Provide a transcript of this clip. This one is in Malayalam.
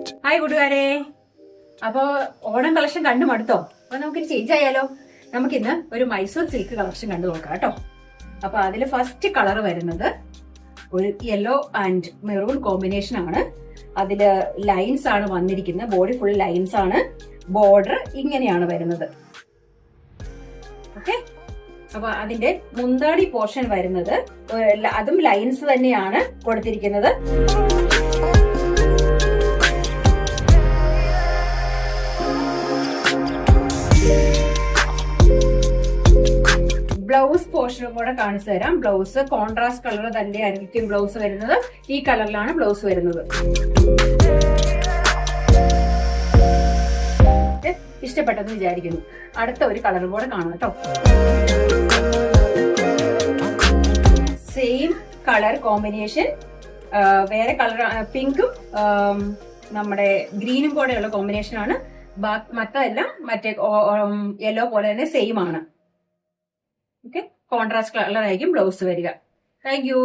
ഹായ് കൂട്ടുകാരെ, അപ്പോ ഓണം കളക്ഷൻ കണ്ടു മടുത്തോ? അപ്പൊ നമുക്കിത് ചേഞ്ച് ആയാലോ? നമുക്കിന്ന് ഒരു മൈസൂർ സിൽക്ക് കളക്ഷൻ കണ്ടു നോക്കാം കേട്ടോ. അപ്പൊ അതില് ഫസ്റ്റ് കളർ വരുന്നത് ഒരു യെല്ലോ ആൻഡ് മെറൂൺ കോമ്പിനേഷൻ ആണ്. അതില് ലൈൻസ് ആണ് വന്നിരിക്കുന്നത്, ബോഡി ഫുൾ ലൈൻസ് ആണ്, ബോർഡർ ഇങ്ങനെയാണ് വരുന്നത്. ഓക്കെ, അപ്പൊ അതിന്റെ മുന്താടി പോർഷൻ വരുന്നത് അതും ലൈൻസ് തന്നെയാണ് കൊടുത്തിരിക്കുന്നത്. ബ്ലൗസ് പോർഷനും കൂടെ കാണിച്ചു തരാം. ബ്ലൗസ് കോൺട്രാസ്റ്റ് കളർ തന്നെ ആയിരിക്കും ബ്ലൗസ് വരുന്നത്. ഈ കളറിലാണ് ബ്ലൗസ് വരുന്നത്. ഇഷ്ടപ്പെട്ടെന്ന് വിചാരിക്കുന്നു. അടുത്ത ഒരു കളറും കൂടെ കാണാം കേട്ടോ. സെയിം കളർ കോമ്പിനേഷൻ, വേറെ കളർ പിങ്കും നമ്മുടെ ഗ്രീനും കൂടെയുള്ള കോമ്പിനേഷൻ ആണ്. മറ്റെല്ലാം മറ്റേ യെല്ലോ പോലെ തന്നെ സെയിം ആണ്. ഓക്കെ, കോൺട്രാസ്റ്റ് കളർ ആയിരിക്കും ബ്ലൗസ് വരിക. Thank you.